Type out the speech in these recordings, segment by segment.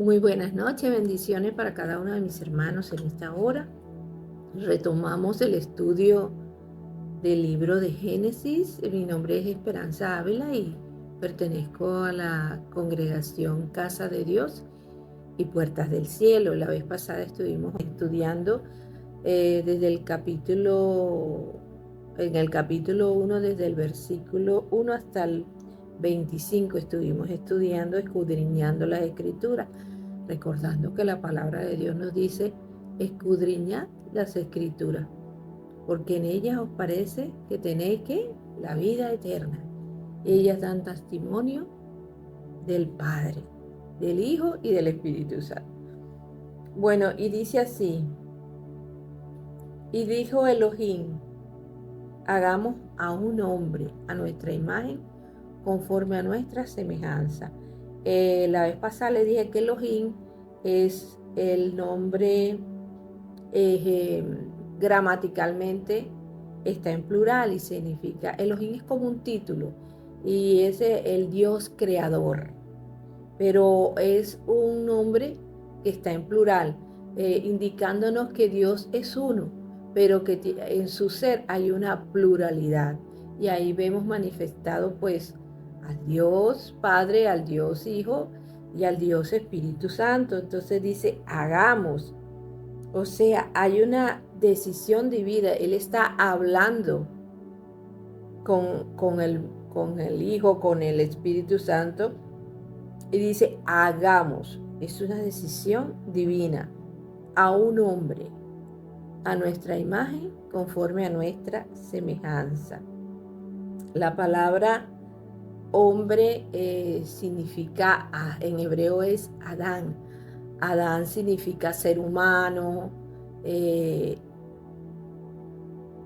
Muy buenas noches, bendiciones para cada uno de mis hermanos en esta hora. Retomamos el estudio del libro de Génesis. Mi nombre es Esperanza Ávila y pertenezco a la congregación Casa de Dios y Puertas del Cielo. La vez pasada estuvimos estudiando desde en el capítulo 1, desde el versículo 1 hasta el 25, estuvimos estudiando, escudriñando las Escrituras, recordando que la palabra de Dios nos dice: escudriñad las Escrituras, porque en ellas os parece que tenéis la vida eterna. Ellas dan testimonio del Padre, del Hijo y del Espíritu Santo. Bueno, y dice así: y dijo Elohim, hagamos a un hombre a nuestra imagen, conforme a nuestra semejanza. La vez pasada le dije que Elohim es el nombre, gramaticalmente está en plural y significa, Elohim es como un título y es el Dios creador, pero es un nombre que está en plural, indicándonos que Dios es uno, pero que en su ser hay una pluralidad. Y ahí vemos manifestado pues al Dios Padre, al Dios Hijo y al Dios Espíritu Santo. Entonces dice, hagamos. O sea, hay una decisión divina. Él está hablando con el Hijo, con el Espíritu Santo, y dice, hagamos. Es una decisión divina. A un hombre, a nuestra imagen, conforme a nuestra semejanza. La palabra hombre significa, en hebreo es Adán. Adán significa ser humano,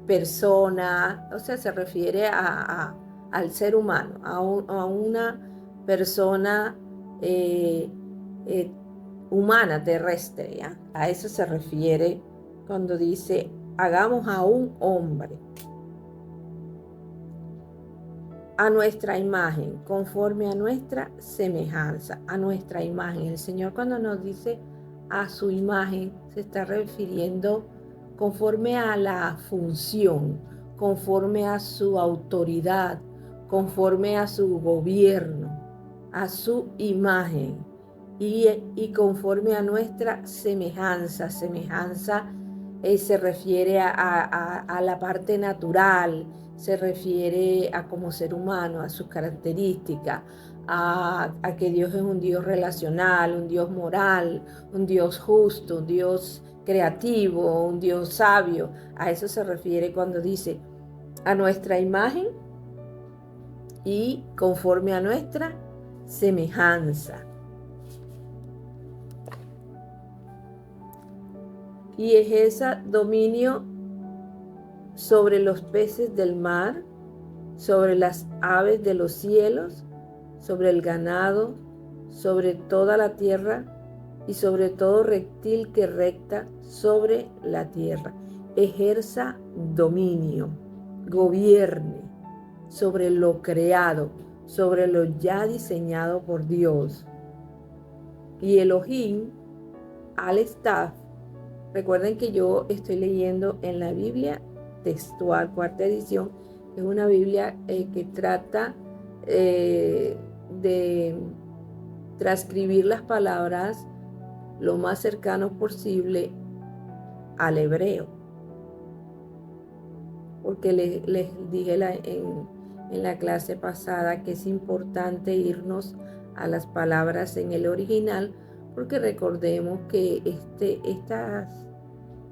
persona, o sea, se refiere al ser humano, a una persona humana, terrestre, ¿ya? A eso se refiere cuando dice, hagamos a un hombre a nuestra imagen, conforme a nuestra semejanza, a nuestra imagen. El Señor, cuando nos dice a su imagen, se está refiriendo conforme a la función, conforme a su autoridad, conforme a su gobierno, a su imagen y conforme a nuestra semejanza. Semejanza se refiere a la parte natural, se refiere a como ser humano, a sus características, a que Dios es un Dios relacional, un Dios moral, un Dios justo, un Dios creativo, un Dios sabio. A eso se refiere cuando dice a nuestra imagen y conforme a nuestra semejanza. Y ejerza dominio sobre los peces del mar, sobre las aves de los cielos, sobre el ganado, sobre toda la tierra y sobre todo reptil que recta sobre la tierra. Ejerza dominio, gobierne sobre lo creado, sobre lo ya diseñado por Dios. Y Elohim, Al-Staff, recuerden que yo estoy leyendo en la Biblia textual, cuarta edición. Es una Biblia que trata de transcribir las palabras lo más cercano posible al hebreo. Porque les dije en la clase pasada que es importante irnos a las palabras en el original, porque recordemos que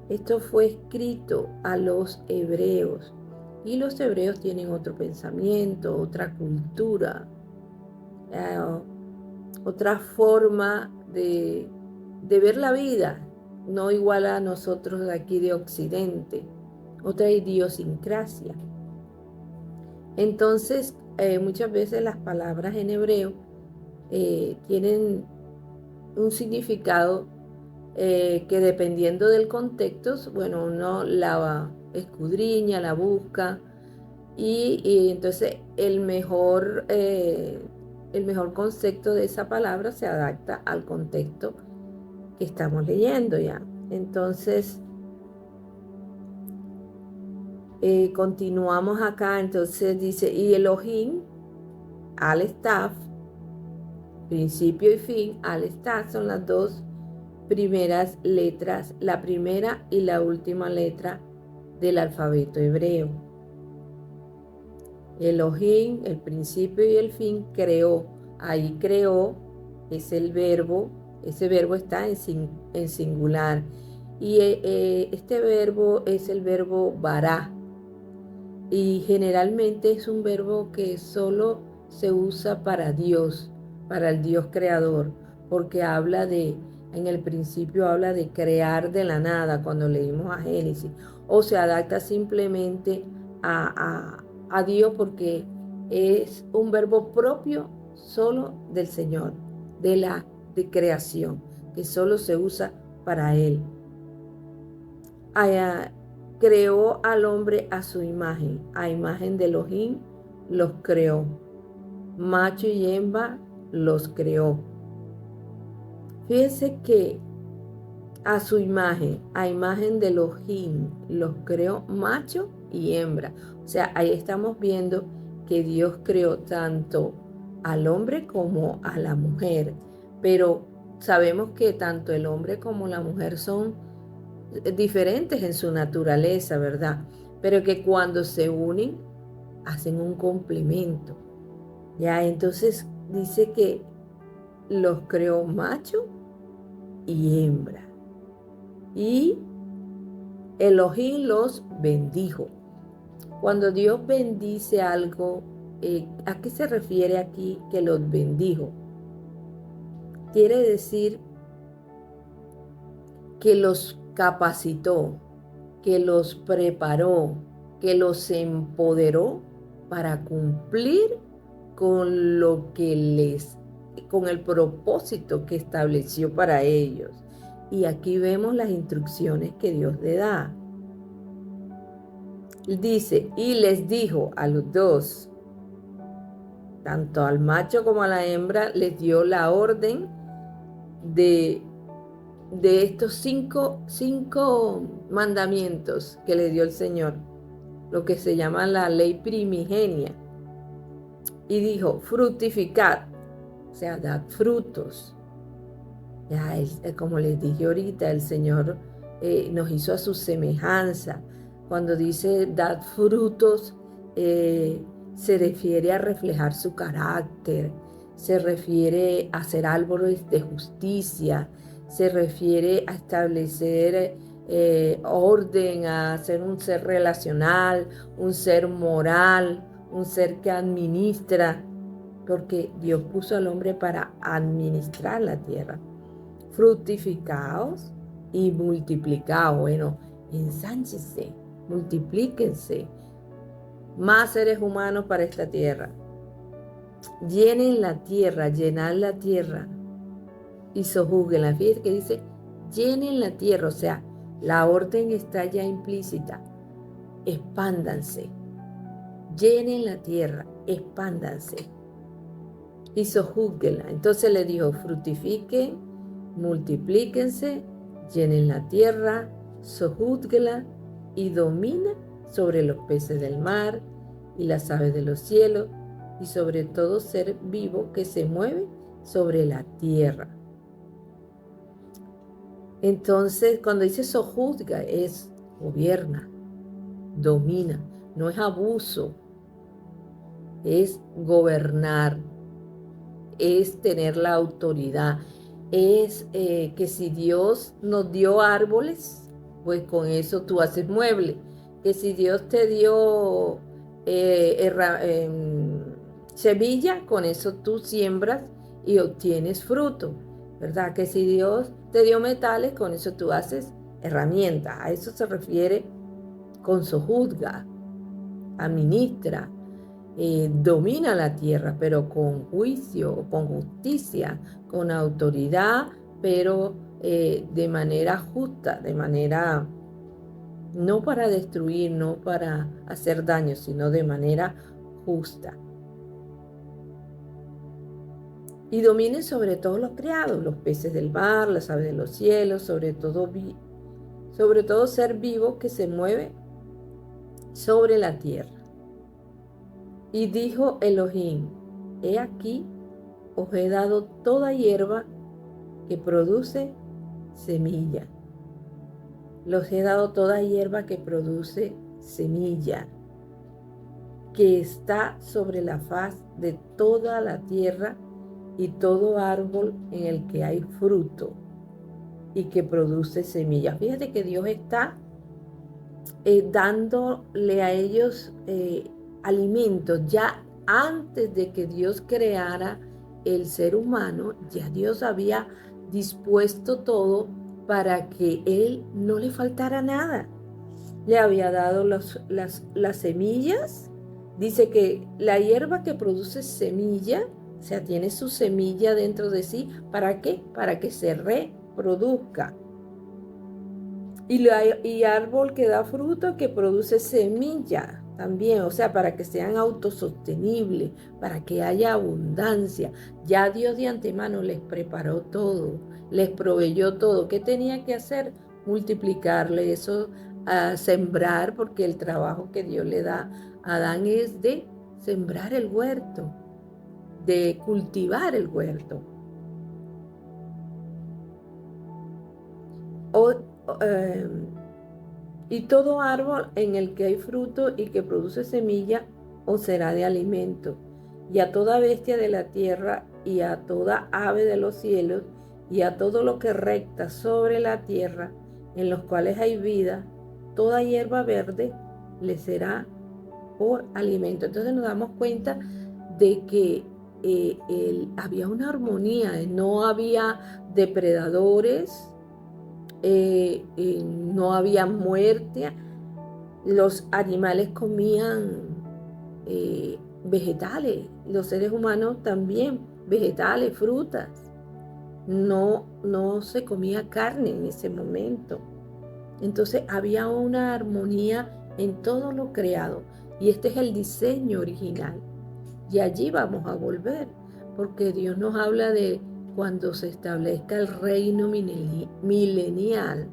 esto fue escrito a los hebreos, y los hebreos tienen otro pensamiento, otra cultura, otra forma de ver la vida, no igual a nosotros de aquí de Occidente, otra idiosincrasia. Entonces, muchas veces las palabras en hebreo tienen un significado que dependiendo del contexto, bueno, uno la escudriña, la busca, y entonces el mejor el mejor concepto de esa palabra se adapta al contexto que estamos leyendo ya. Entonces, continuamos acá. Entonces dice, y Elohim, Al-Taf, principio y fin, Al-Taf son las dos primeras letras, la primera y la última letra del alfabeto hebreo. Elohim, el principio y el fin, creó. Ahí creó es el verbo, ese verbo está en singular. Y este verbo es el verbo bará. Y generalmente es un verbo que solo se usa para Dios, para el Dios creador, porque en el principio habla de crear de la nada cuando leímos a Génesis, o se adapta simplemente a Dios porque es un verbo propio solo del Señor, de creación, que solo se usa para Él. Creó al hombre a su imagen, a imagen de Elohim los creó, macho y hembra los creó. Fíjense que a su imagen, a imagen de Elohim los creó macho y hembra. O sea, ahí estamos viendo que Dios creó tanto al hombre como a la mujer, pero sabemos que tanto el hombre como la mujer son diferentes en su naturaleza, ¿verdad? Pero que cuando se unen, hacen un complemento. Ya, entonces dice que los creó macho y hembra. Y Elohim los bendijo. Cuando Dios bendice algo, ¿a qué se refiere aquí que los bendijo? Quiere decir que los capacitó, que los preparó, que los empoderó para cumplir con con el propósito que estableció para ellos. Y aquí vemos las instrucciones que Dios le da. Dice, y les dijo a los dos, tanto al macho como a la hembra, les dio la orden de estos cinco mandamientos que le dio el Señor, lo que se llama la ley primigenia. Y dijo, fructificad, o sea, dad frutos. Ya, como les dije ahorita, el Señor nos hizo a su semejanza. Cuando dice dad frutos, se refiere a reflejar su carácter, se refiere a ser árboles de justicia, se refiere a establecer orden, a ser un ser relacional, un ser moral, un ser que administra, porque Dios puso al hombre para administrar la tierra. Fructificaos y multiplicaos. Bueno, ensánchese, multiplíquense. Más seres humanos para esta tierra. Llenen la tierra, llenad la tierra y sojúguenla. Fíjense que dice, llenen la tierra, o sea, la orden está ya implícita. Expándanse, llenen la tierra, expándanse y sojúguenla. Entonces le dijo, fructifiquen, multiplíquense, llenen la tierra, sojúzguela y domina sobre los peces del mar y las aves de los cielos y sobre todo ser vivo que se mueve sobre la tierra. Entonces, cuando dice sojuzga, es gobierna, domina, no es abuso, es gobernar, es tener la autoridad. Es que si Dios nos dio árboles, pues con eso tú haces mueble. Que si Dios te dio semilla, con eso tú siembras y obtienes fruto, ¿verdad? Que si Dios te dio metales, con eso tú haces herramientas. A eso se refiere con sojuzga, administra. Domina la tierra, pero con juicio, con justicia, con autoridad, pero de manera justa, de manera no para destruir, no para hacer daño, sino de manera justa. y domine sobre todos los criados, los peces del mar, las aves de los cielos, sobre todo ser vivo que se mueve sobre la tierra. Y dijo Elohim: he aquí, os he dado toda hierba que produce semilla. Los he dado toda hierba que produce semilla, que está sobre la faz de toda la tierra, y todo árbol en el que hay fruto y que produce semillas. Fíjate que Dios está dándole a ellos alimentos. Ya antes de que Dios creara el ser humano, ya Dios había dispuesto todo para que él no le faltara nada. Le había dado las semillas. Dice que la hierba que produce semilla, o sea, tiene su semilla dentro de sí. ¿Para qué? Para que se reproduzca. Y árbol que da fruto, que produce semilla también, o sea, para que sean autosostenibles, para que haya abundancia. Ya Dios de antemano les preparó todo, les proveyó todo. ¿Qué tenía que hacer? Multiplicarle eso, a sembrar, porque el trabajo que Dios le da a Adán es de sembrar el huerto, de cultivar el huerto. Eh, y todo árbol en el que hay fruto y que produce semilla os será de alimento. Y a toda bestia de la tierra y a toda ave de los cielos y a todo lo que recta sobre la tierra, en los cuales hay vida, toda hierba verde le será por alimento. Entonces nos damos cuenta de que había una armonía, no había depredadores, no había muerte. Los animales comían vegetales, los seres humanos también, vegetales, frutas. No se comía carne en ese momento. Entonces había una armonía en todo lo creado. Y este es el diseño original. Y allí vamos a volver, porque Dios nos habla de cuando se establezca el reino milenial,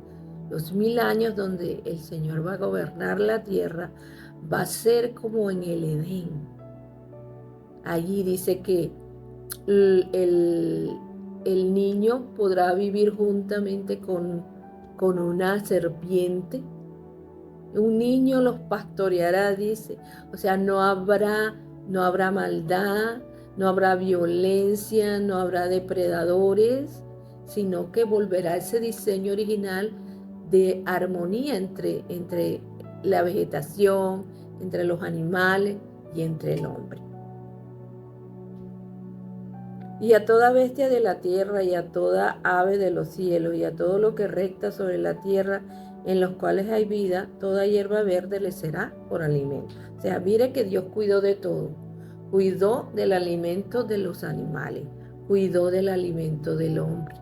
los 1000 años donde el Señor va a gobernar la tierra. Va a ser como en el Edén. Allí dice que el niño podrá vivir juntamente con una serpiente. Un niño los pastoreará, dice. O sea, no habrá maldad, no habrá violencia, no habrá depredadores, sino que volverá ese diseño original de armonía entre la vegetación, entre los animales y entre el hombre. Y a toda bestia de la tierra y a toda ave de los cielos y a todo lo que recta sobre la tierra, en los cuales hay vida, toda hierba verde le será por alimento. O sea, mire que Dios cuidó de todo. Cuidó del alimento de los animales, cuidó del alimento del hombre.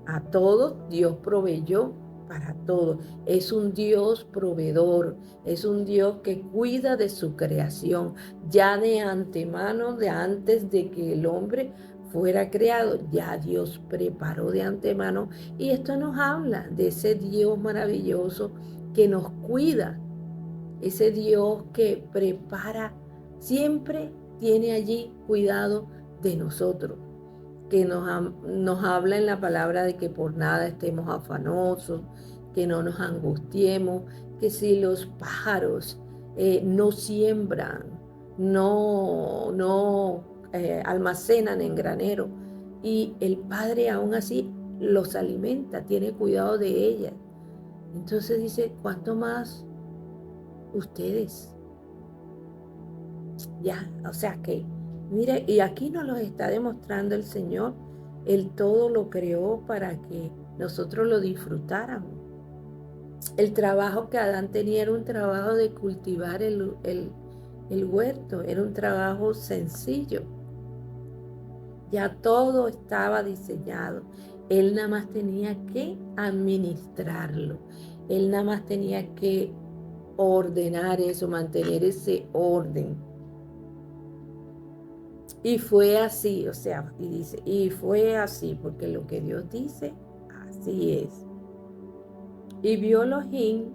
A todos Dios proveyó para todo. Es un Dios proveedor, es un Dios que cuida de su creación. Ya de antemano, de antes de que el hombre fuera creado, ya Dios preparó de antemano. Y esto nos habla de ese Dios maravilloso que nos cuida, ese Dios que prepara, siempre tiene allí cuidado de nosotros, que nos habla en la palabra de que por nada estemos afanosos, que no nos angustiemos, que si los pájaros no siembran, no almacenan en granero, y el Padre aún así los alimenta, tiene cuidado de ellas. Entonces dice, ¿cuánto más ustedes? Ya, o sea que, mire, y aquí nos lo está demostrando el Señor. Él todo lo creó para que nosotros lo disfrutáramos. El trabajo que Adán tenía era un trabajo de cultivar el huerto, era un trabajo sencillo. Ya todo estaba diseñado. Él nada más tenía que administrarlo. Él nada más tenía que ordenar eso, mantener ese orden. Y fue así, o sea, y dice, y fue así, porque lo que Dios dice, así es. Y vio Elohim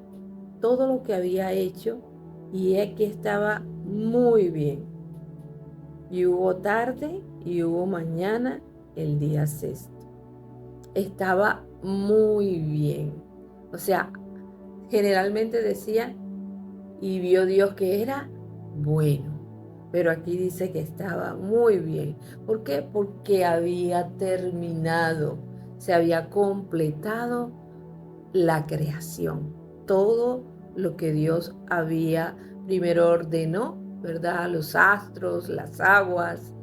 todo lo que había hecho, y aquí estaba muy bien. Y hubo tarde y hubo mañana el día sexto. Estaba muy bien. O sea, generalmente decía, y vio Dios que era bueno. Pero aquí dice que estaba muy bien. ¿Por qué? Porque había terminado, se había completado la creación. Todo lo que Dios había primero ordenó, ¿verdad? Los astros, las aguas,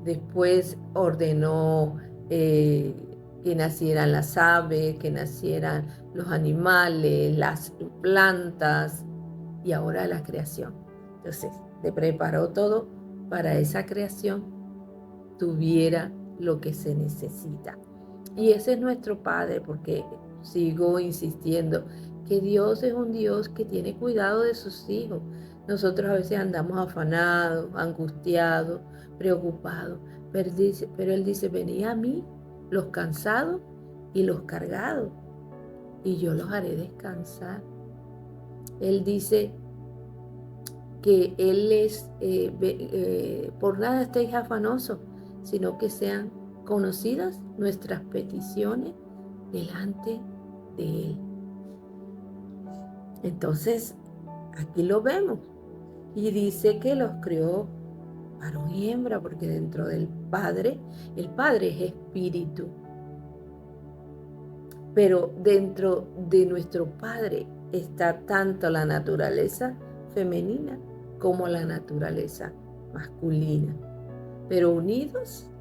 después ordenó que nacieran las aves, que nacieran los animales, las plantas y ahora la creación. Entonces, te preparó todo para esa creación tuviera lo que se necesita. Y ese es nuestro Padre, porque sigo insistiendo que Dios es un Dios que tiene cuidado de sus hijos. Nosotros a veces andamos afanados, angustiados, preocupados, pero Él dice, venid a mí, los cansados y los cargados, y yo los haré descansar. Él dice que Él es, por nada estéis afanosos, sino que sean conocidas nuestras peticiones delante de Él. Entonces, aquí lo vemos. Y dice que los creó varón y hembra, porque dentro del Padre, el Padre es espíritu. Pero dentro de nuestro Padre está tanto la naturaleza femenina como la naturaleza masculina. Pero unidos,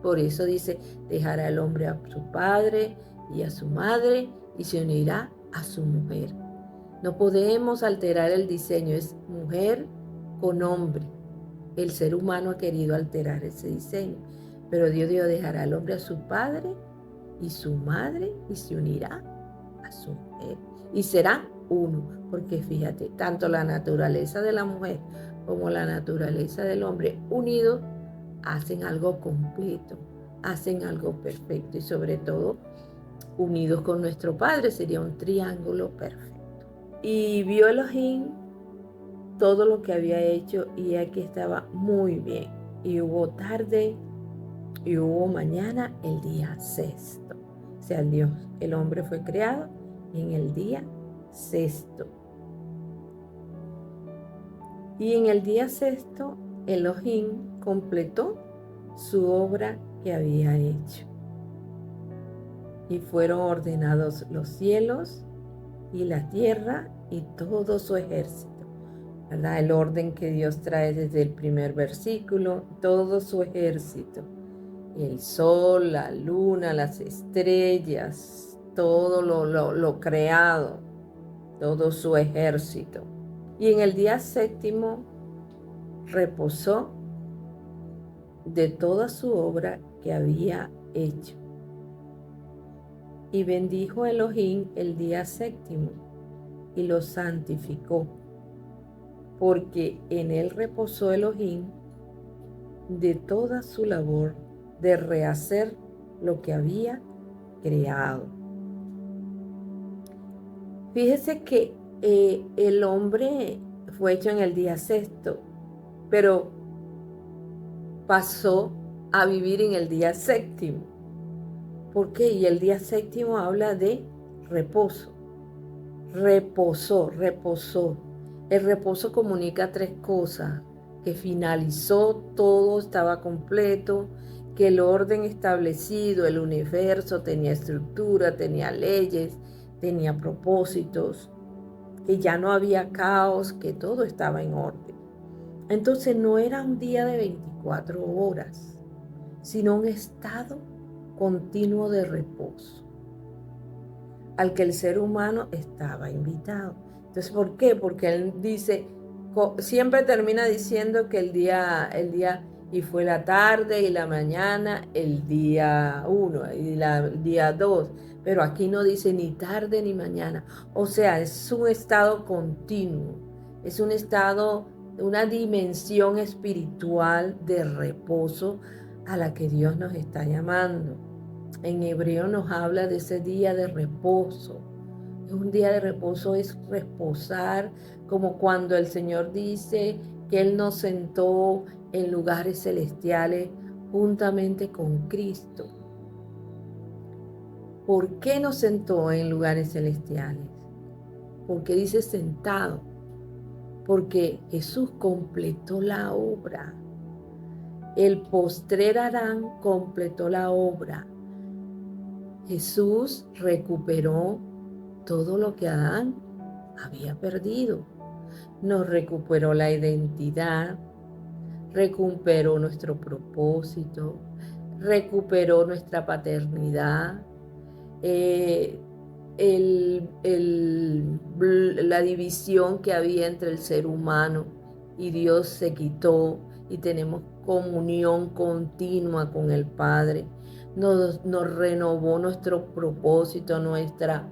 por eso dice, dejará el hombre a su padre y a su madre y se unirá a su mujer. No podemos alterar el diseño, es mujer con hombre. El ser humano ha querido alterar ese diseño, pero Dios dejará al hombre a su padre y su madre y se unirá a su mujer. Y serán uno, porque fíjate, tanto la naturaleza de la mujer como la naturaleza del hombre unidos hacen algo completo, hacen algo perfecto y sobre todo unidos con nuestro Padre sería un triángulo perfecto. Y vio Elohim todo lo que había hecho y aquí estaba muy bien. Y hubo tarde y hubo mañana el día sexto. O sea, el hombre fue creado en el día sexto. Y en el día sexto, Elohim completó su obra que había hecho. Y fueron ordenados los cielos y la tierra y todo su ejército. ¿Verdad? El orden que Dios trae desde el primer versículo, todo su ejército. El sol, la luna, las estrellas, todo lo creado, todo su ejército. Y en el día séptimo reposó de toda su obra que había hecho. Y bendijo Elohim el día séptimo y lo santificó, porque en él reposó Elohim de toda su labor de rehacer lo que había creado. Fíjese que el hombre fue hecho en el día sexto, pero pasó a vivir en el día séptimo. ¿Por qué? Y el día séptimo habla de reposo. Reposó. El reposo comunica tres cosas: que finalizó, todo estaba completo, que el orden establecido, el universo tenía estructura, tenía leyes, tenía propósitos, que ya no había caos, que todo estaba en orden. Entonces no era un día de 24 horas, sino un estado continuo de reposo al que el ser humano estaba invitado. Entonces, ¿por qué? Porque él dice, siempre termina diciendo que el día, y fue la tarde y la mañana, el día 1 y el día 2, pero aquí no dice ni tarde ni mañana. O sea, es un estado continuo, es un estado una dimensión espiritual de reposo a la que Dios nos está llamando. En hebreo nos habla de ese día de reposo. Un día de reposo es reposar, como cuando el Señor dice que Él nos sentó en lugares celestiales juntamente con Cristo. ¿Por qué nos sentó en lugares celestiales? Porque dice sentado, porque Jesús completó la obra. El postrer Adán completó la obra. Jesús recuperó todo lo que Adán había perdido. Nos recuperó la identidad, recuperó nuestro propósito, recuperó nuestra paternidad, la división que había entre el ser humano y Dios se quitó y tenemos comunión continua con el Padre. Nos renovó nuestro propósito, nuestra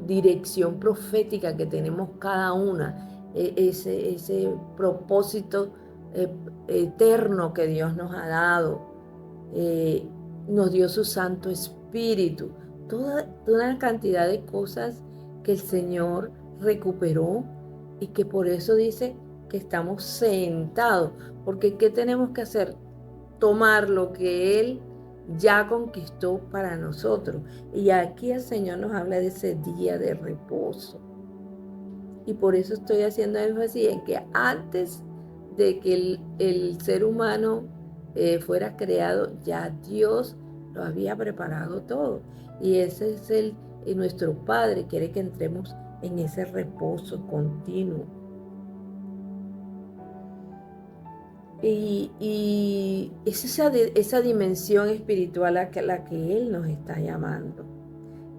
dirección profética que tenemos cada una, ese propósito eterno que Dios nos ha dado. Nos dio su Santo Espíritu, toda una cantidad de cosas que el Señor recuperó y que por eso dice que estamos sentados, porque ¿qué tenemos que hacer? Tomar lo que Él ya conquistó para nosotros. Y aquí el Señor nos habla de ese día de reposo. Y por eso estoy haciendo énfasis en que antes de que el ser humano fuera creado, ya Dios lo había preparado todo. Y ese es nuestro Padre quiere que entremos en ese reposo continuo. Y es esa dimensión espiritual a la que Él nos está llamando.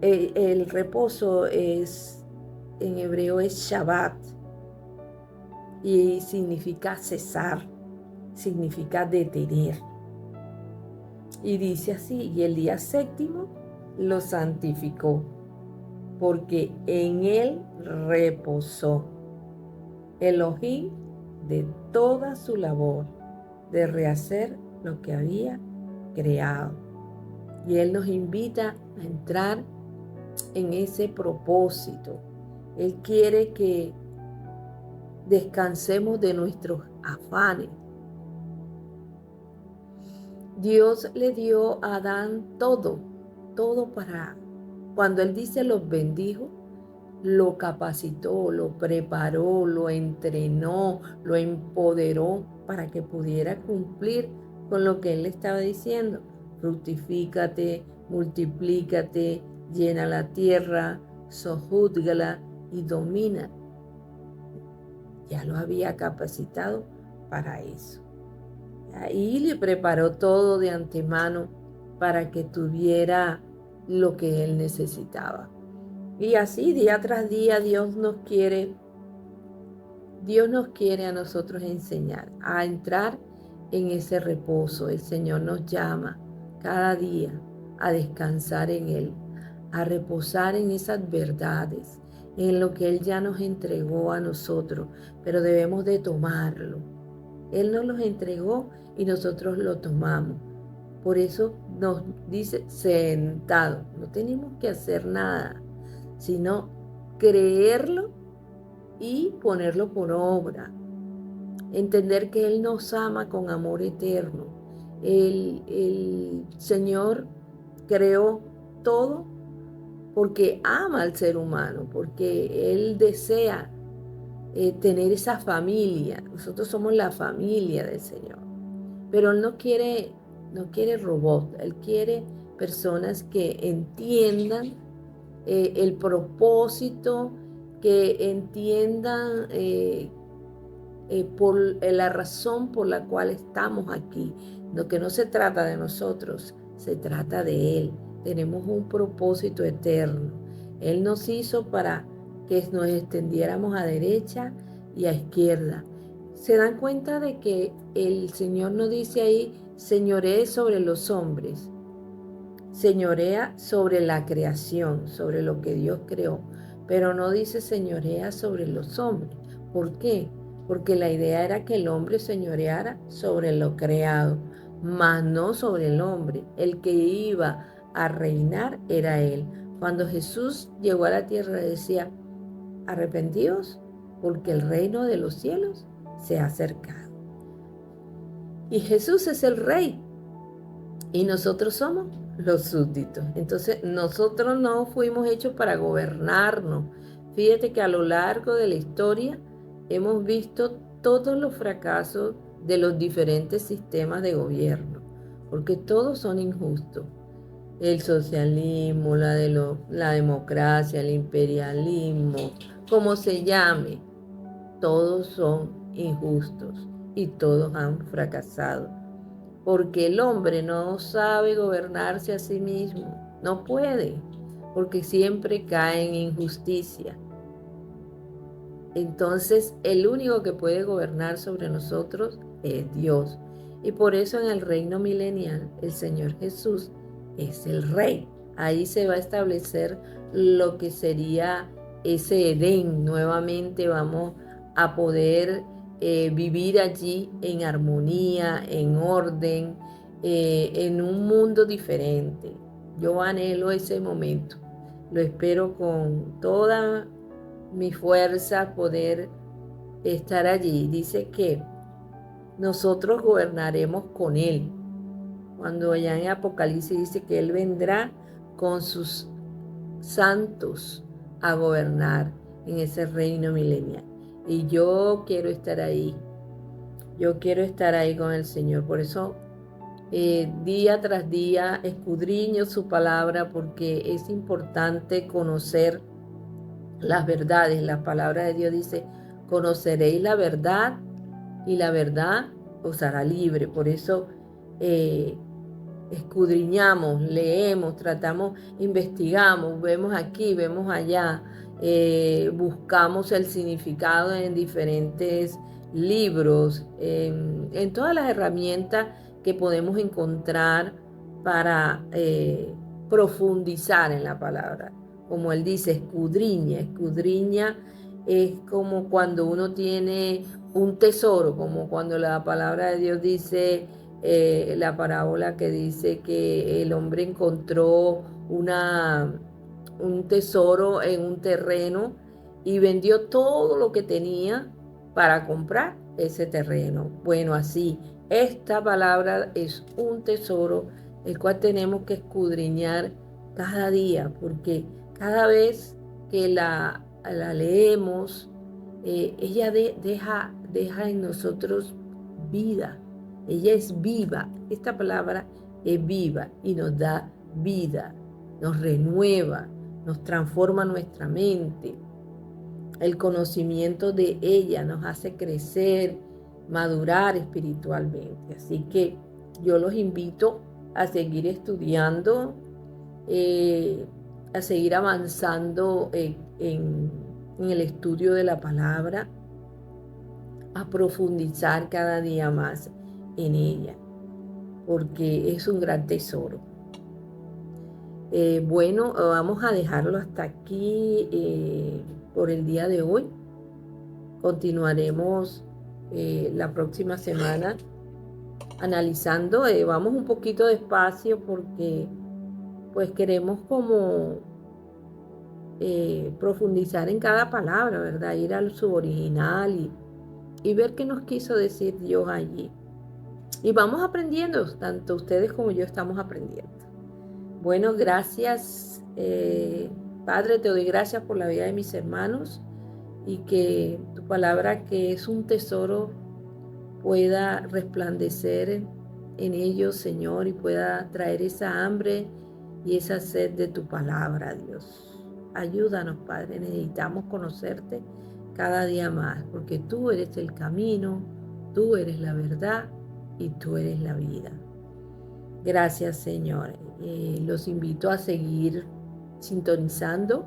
El reposo en hebreo es Shabbat y significa cesar, significa detener. Y dice así, y el día séptimo lo santificó, porque en él reposó Elohim de toda su labor de rehacer lo que había creado. Y Él nos invita a entrar en ese propósito. Él quiere que descansemos de nuestros afanes. Dios le dio a Adán todo para, cuando Él dice los bendijo, lo capacitó, lo preparó, lo entrenó, lo empoderó para que pudiera cumplir con lo que Él le estaba diciendo. Fructifícate, multiplícate, llena la tierra, sojúzgala y domina. Ya lo había capacitado para eso. Ahí le preparó todo de antemano para que tuviera lo que Él necesitaba. Y así día tras día Dios nos quiere a nosotros enseñar, a entrar en ese reposo. El Señor nos llama cada día a descansar en Él, a reposar en esas verdades, en lo que Él ya nos entregó a nosotros, pero debemos de tomarlo. Él nos los entregó y nosotros lo tomamos. Por eso nos dice sentado, no tenemos que hacer nada, sino creerlo y ponerlo por obra. Entender que Él nos ama con amor eterno. El Señor creó todo porque ama al ser humano, porque Él desea tener esa familia. Nosotros somos la familia del Señor. Pero Él no quiere robots, Él quiere personas que entiendan el propósito, que entiendan por la razón por la cual estamos aquí. Lo que no se trata de nosotros, se trata de Él. Tenemos un propósito eterno. Él nos hizo para que nos extendiéramos a derecha y a izquierda. ¿Se dan cuenta de que el Señor nos dice ahí, señoree sobre los hombres? Señorea sobre la creación, sobre lo que Dios creó, pero no dice señorea sobre los hombres. ¿Por qué? Porque la idea era que el hombre señoreara sobre lo creado, mas no sobre el hombre. El que iba a reinar era él. Cuando Jesús llegó a la tierra decía, arrepentíos porque el reino de los cielos se ha acercado. Y Jesús es el rey y nosotros somos los súbditos. Entonces nosotros no fuimos hechos para gobernarnos. Fíjate que a lo largo de la historia hemos visto todos los fracasos de los diferentes sistemas de gobierno, porque todos son injustos. El socialismo, la democracia, el imperialismo, como se llame, todos son injustos y todos han fracasado. Porque el hombre no sabe gobernarse a sí mismo, no puede, porque siempre cae en injusticia. Entonces, el único que puede gobernar sobre nosotros es Dios. Y por eso en el reino milenial, el Señor Jesús es el rey. Ahí se va a establecer lo que sería ese Edén. Nuevamente vamos a poder vivir allí en armonía, en orden, en un mundo diferente. Yo anhelo ese momento. Lo espero con toda mi fuerza poder estar allí. Dice que nosotros gobernaremos con Él. Cuando allá en Apocalipsis dice que Él vendrá con sus santos a gobernar en ese reino milenial. Y yo quiero estar ahí. Yo quiero estar ahí con el Señor. Por eso día tras día escudriño su palabra, porque es importante conocer las verdades. La palabra de Dios dice, conoceréis la verdad y la verdad os hará libre. Por eso escudriñamos, leemos, tratamos, investigamos, vemos aquí, vemos allá, buscamos el significado en diferentes libros, en todas las herramientas que podemos encontrar para profundizar en la palabra. Como él dice, escudriña, escudriña es como cuando uno tiene un tesoro, como cuando la palabra de Dios dice, la parábola que dice que el hombre encontró un tesoro en un terreno y vendió todo lo que tenía para comprar ese terreno. Bueno, así, esta palabra es un tesoro el cual tenemos que escudriñar cada día, porque cada vez que la leemos, ella deja en nosotros vida. Ella es viva. Esta palabra es viva y nos da vida, nos renueva, nos transforma nuestra mente. El conocimiento de ella nos hace crecer, madurar espiritualmente. Así que yo los invito a seguir estudiando, a seguir avanzando en el estudio de la palabra, a profundizar cada día más en ella, porque es un gran tesoro. Bueno, vamos a dejarlo hasta aquí por el día de hoy. Continuaremos la próxima semana analizando. Vamos un poquito despacio porque pues queremos como profundizar en cada palabra, ¿verdad? Ir al su original y ver qué nos quiso decir Dios allí. Y vamos aprendiendo, tanto ustedes como yo estamos aprendiendo. Bueno, gracias, Padre, te doy gracias por la vida de mis hermanos y que tu palabra, que es un tesoro, pueda resplandecer en ellos, Señor, y pueda traer esa hambre y esa sed de tu palabra, Dios. Ayúdanos, Padre, necesitamos conocerte cada día más, porque tú eres el camino, tú eres la verdad y tú eres la vida. Gracias, Señor. Los invito a seguir sintonizando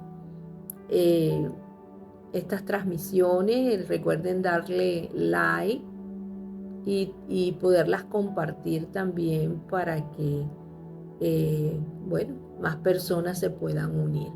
estas transmisiones. Recuerden darle like y poderlas compartir también para que, bueno, más personas se puedan unir.